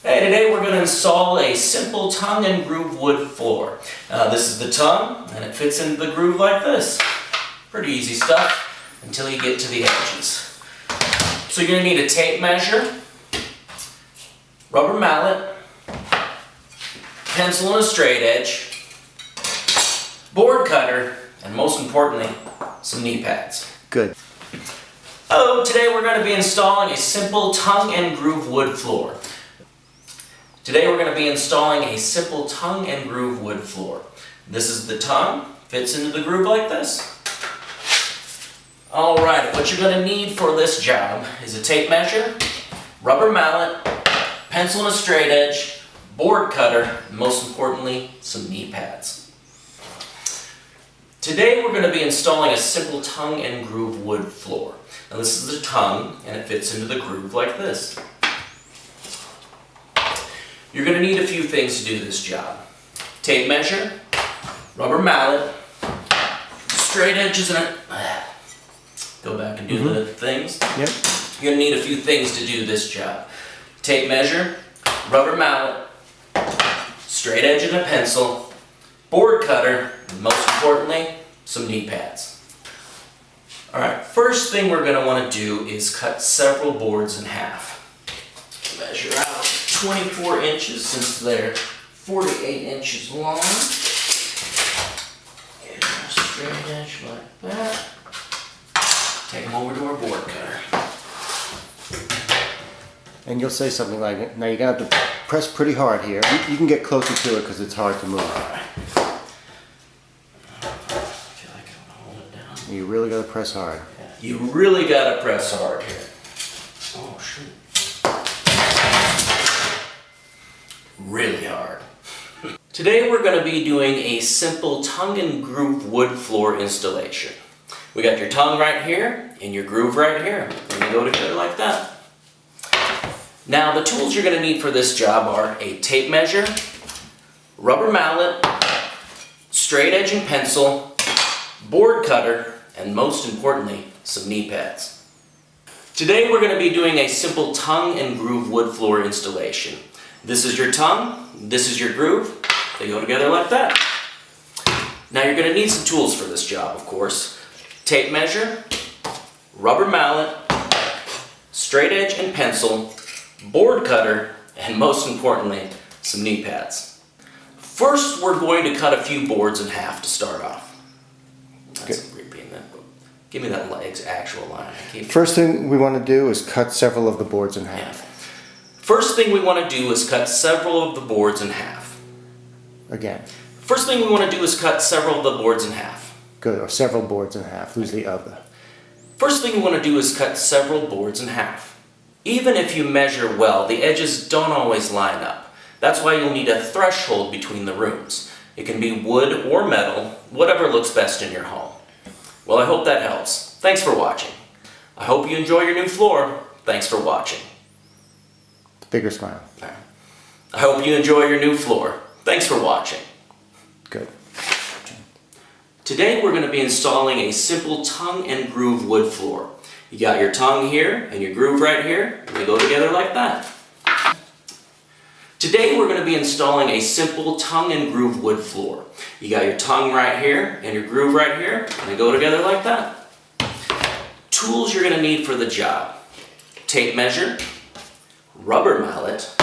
Hey, today we're going to install a simple tongue and groove wood floor. This is the tongue, and it fits into the groove like this. Pretty easy stuff until you get to the edges. So you're going to need a tape measure, rubber mallet, pencil and a straight edge, board cutter, and most importantly, some knee pads. Good. Today we're going to be installing a simple tongue and groove wood floor. This is the tongue, fits into the groove like this. Alright, what you're going to need for this job is a tape measure, rubber mallet, pencil and a straight edge, board cutter, and most importantly, some knee pads. Today we're going to be installing a simple tongue and groove wood floor. Now this is the tongue, and it fits into the groove like this. You're going to need a few things to do this job. Tape measure, rubber mallet, straight edges, and go back and do the things. Yep. You're going to need a few things to do this job. Tape measure, rubber mallet, straight edge and a pencil, board cutter, and most importantly, some knee pads. Alright, first thing we're going to want to do is cut several boards in half. Measure out 24 inches since they're 48 inches long. Get a straight edge like that. Take them over to our board cutter. And you'll say something like, now you're going to have to press pretty hard here. You can get closer to it because it's hard to move. Alright. I feel like I'm gonna hold it down. You really got to press hard. You really gotta press hard here. Oh, shoot. Really hard. Today we're going to be doing a simple tongue and groove wood floor installation. We got your tongue right here and your groove right here. And they go together like that. Now the tools you're going to need for this job are a tape measure, rubber mallet, straight edge and pencil, board cutter, and most importantly, some knee pads. Today we're going to be doing a simple tongue and groove wood floor installation. This is your tongue, this is your groove, they go together like that. Now you're going to need some tools for this job, of course. Tape measure, rubber mallet, straight edge and pencil, board cutter, and most importantly, some knee pads. First, we're going to cut a few boards in half to start off. Give me that actual line. First thing we want to do is cut several of the boards in half. First thing we want to do is cut several of the boards in half. Again. First thing we want to do is cut several of the boards in half. Good, or several boards in half. Lose the other. First thing we want to do is cut several boards in half. Even if you measure well, the edges don't always line up. That's why you'll need a threshold between the rooms. It can be wood or metal, whatever looks best in your home. Well, I hope that helps. Thanks for watching. I hope you enjoy your new floor. Thanks for watching. Bigger smile. I hope you enjoy your new floor. Thanks for watching. Good. Today we're going to be installing a simple tongue and groove wood floor. You got your tongue here and your groove right here, and they go together like that. Today we're going to be installing a simple tongue and groove wood floor. You got your tongue right here and your groove right here, and they go together like that. Tools you're going to need for the job. Tape measure, rubber mallet,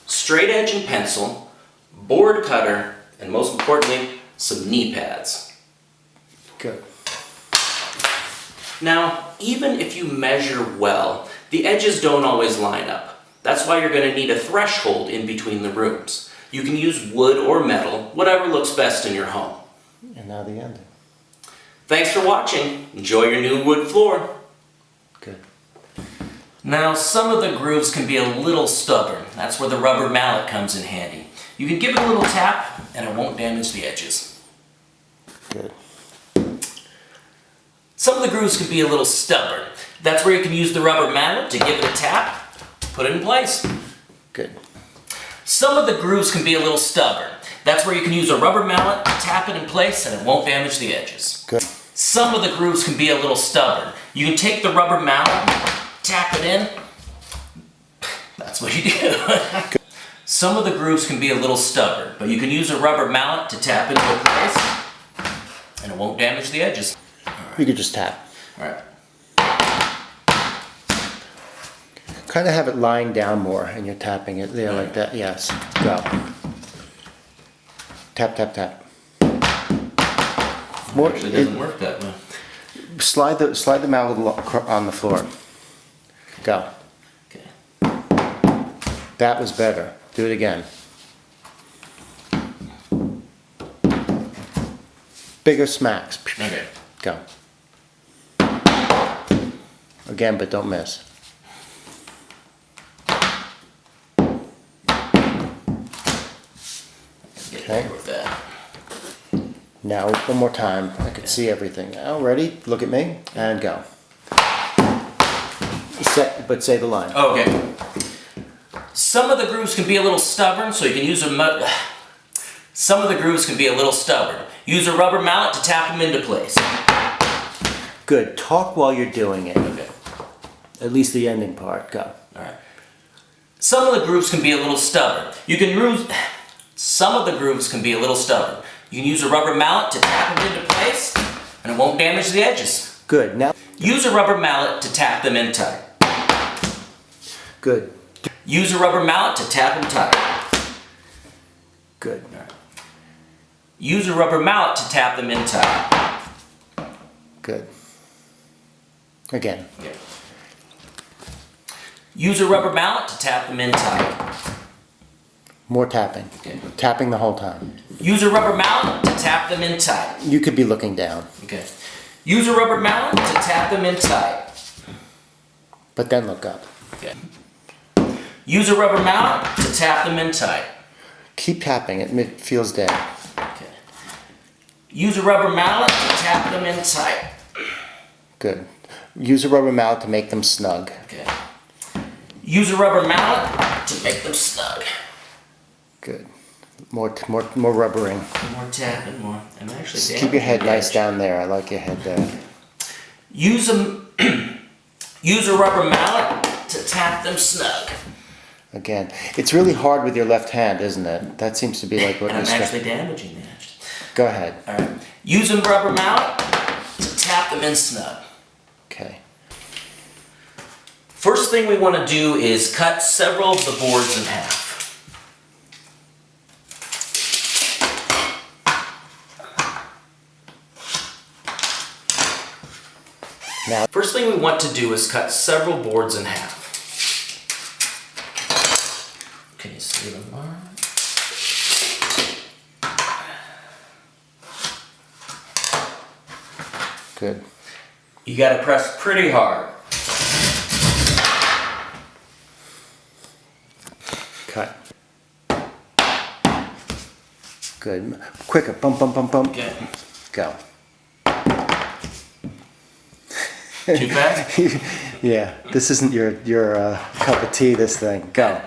straight edge and pencil, board cutter, and most importantly, some knee pads. Good. Now, even if you measure well, the edges don't always line up. That's why you're going to need a threshold in between the rooms. You can use wood or metal, whatever looks best in your home. And now the ending. Thanks for watching. Enjoy your new wood floor. Good. Now, some of the grooves can be a little stubborn. That's where the rubber mallet comes in handy. You can give it a little tap, and it won't damage the edges. Good. Some of the grooves can be a little stubborn. That's where you can use the rubber mallet to give it a tap, put it in place. Good. Some of the grooves can be a little stubborn. That's where you can use a rubber mallet, tap it in place, and it won't damage the edges. Good. Some of the grooves can be a little stubborn. You can take the rubber mallet, tap it in. That's That's what you do. Some of the grooves can be a little stubborn, but you can use a rubber mallet to tap into place, and it won't damage the edges. You could just tap. All right. Kind of have it lying down more, and you're tapping it there like that. Yes. Go. Tap, tap, tap. More. Actually, it doesn't work that way. Slide the mallet on the floor. Go. Okay. That was better. Do it again. Bigger smacks. Okay. Go. Again, but don't miss. Get Okay. better with that. Now, one more time. I can see everything. Now, ready? Look at me and go. But say the line. Okay. Some of the grooves can be a little stubborn, so you can use a Some of the grooves can be a little stubborn. Use a rubber mallet to tap them into place. Good. Talk while you're doing it. Okay. At least the ending part. Go. All right. Some of the grooves can be a little stubborn. Some of the grooves can be a little stubborn. You can use a rubber mallet to tap them into place, and it won't damage the edges. Good. Now. Use a rubber mallet to tap them in tight. Good. Use a rubber mallet to tap them tight. Good. All right. Use a rubber mallet to tap them in tight. Good. Again. Okay. Use a rubber mallet to tap them in tight. More tapping. Okay. Tapping the whole time. Use a rubber mallet to tap them in tight. You could be looking down, Okay. Use a rubber mallet to tap them in tight. but then look up. Okay. Use a rubber mallet to tap them in tight. Keep tapping. It feels dead. Okay. Use a rubber mallet to tap them in tight. Good. Use a rubber mallet to make them snug. Okay. Use a rubber mallet to make them snug. Good. More rubbering. More tapping, more. I'm actually Just keep your head damaging the nice edge. down there. I like your head there. Use use a rubber mallet to tap them snug. Again, it's really hard with your left hand, isn't it? That seems to be like what And I'm you're actually damaging the edge. Go ahead. All right. Use a rubber mallet to tap them in snug. Okay. First thing we want to do is cut several of the boards in half. Now, First thing we want to do is cut several boards in half. Can you see them, Mark? good. You got to press pretty hard. Cut. Good. Quicker. Bump, bump, bump, bump. Okay. Go. Too fast? Yeah, this isn't your cup of tea, this thing. Go.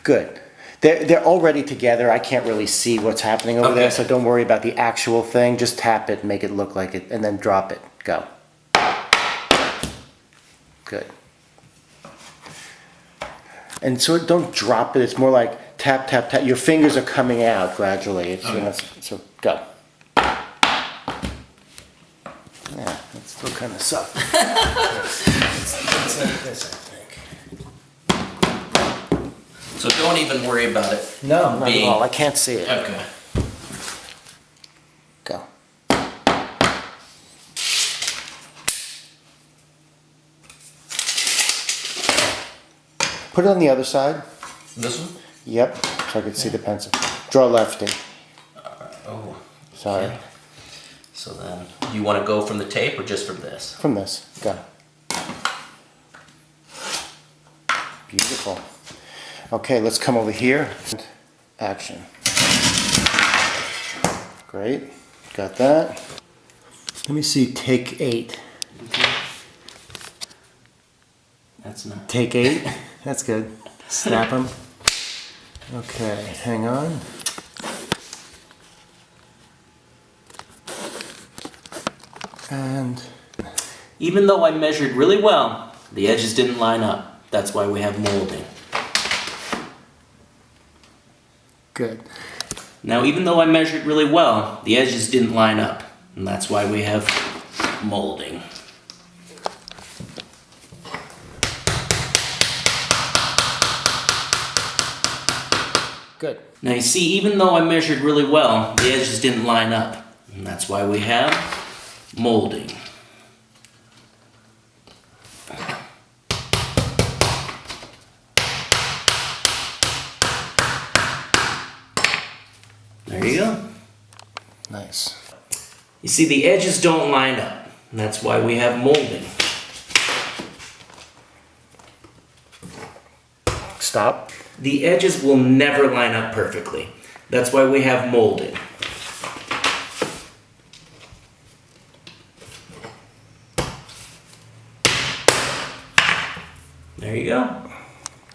Good. They're already together. I can't really see what's happening over there, Okay. so don't worry about the actual thing. Just tap it, make it look like it, and then drop it. Go. Good. And so don't drop it. It's more like tap, tap, tap. Your fingers are coming out gradually. It's, you know, so go. Yeah, that still kind of sucks. It's like this, I think. So don't even worry about it. No, not being- at all. I can't see it. Okay. Go. Put it on the other side. This one? Yep, so I can see the pencil. Draw lefty. Oh. Sorry. Okay. So then, you want to go from the tape or just from this? From this. Go. Beautiful. Okay, let's come over here. Action. Great. Got that. Let me see. Take 8. That's not. Take 8. That's good. Snap them. Okay, hang on. And Even though I measured really well, the edges didn't line up. That's why we have molding. Good. Now, even though I measured really well, the edges didn't line up, and that's why we have molding. Good. Now you see, even though I measured really well, the edges didn't line up, and that's why we have molding. There you go. Nice. You see, the edges don't line up, and that's why we have molding. Stop. The edges will never line up perfectly. That's why we have molding. There you go.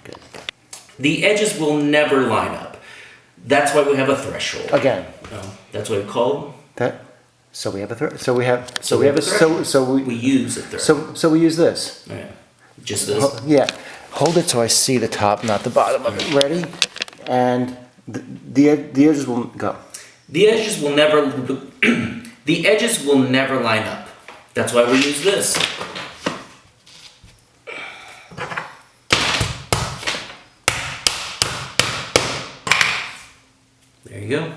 Good. The edges will never line up. That's why we have a threshold. Again. No, that's what it's called. That. So we have a so we have So we have a threshold. so We use a threshold. so we use this. Yeah. Just this. Yeah. Hold it so I see the top, not the bottom of it. Ready? And the edges will go. The edges will never the edges will never line up. That's why we use this. There you go.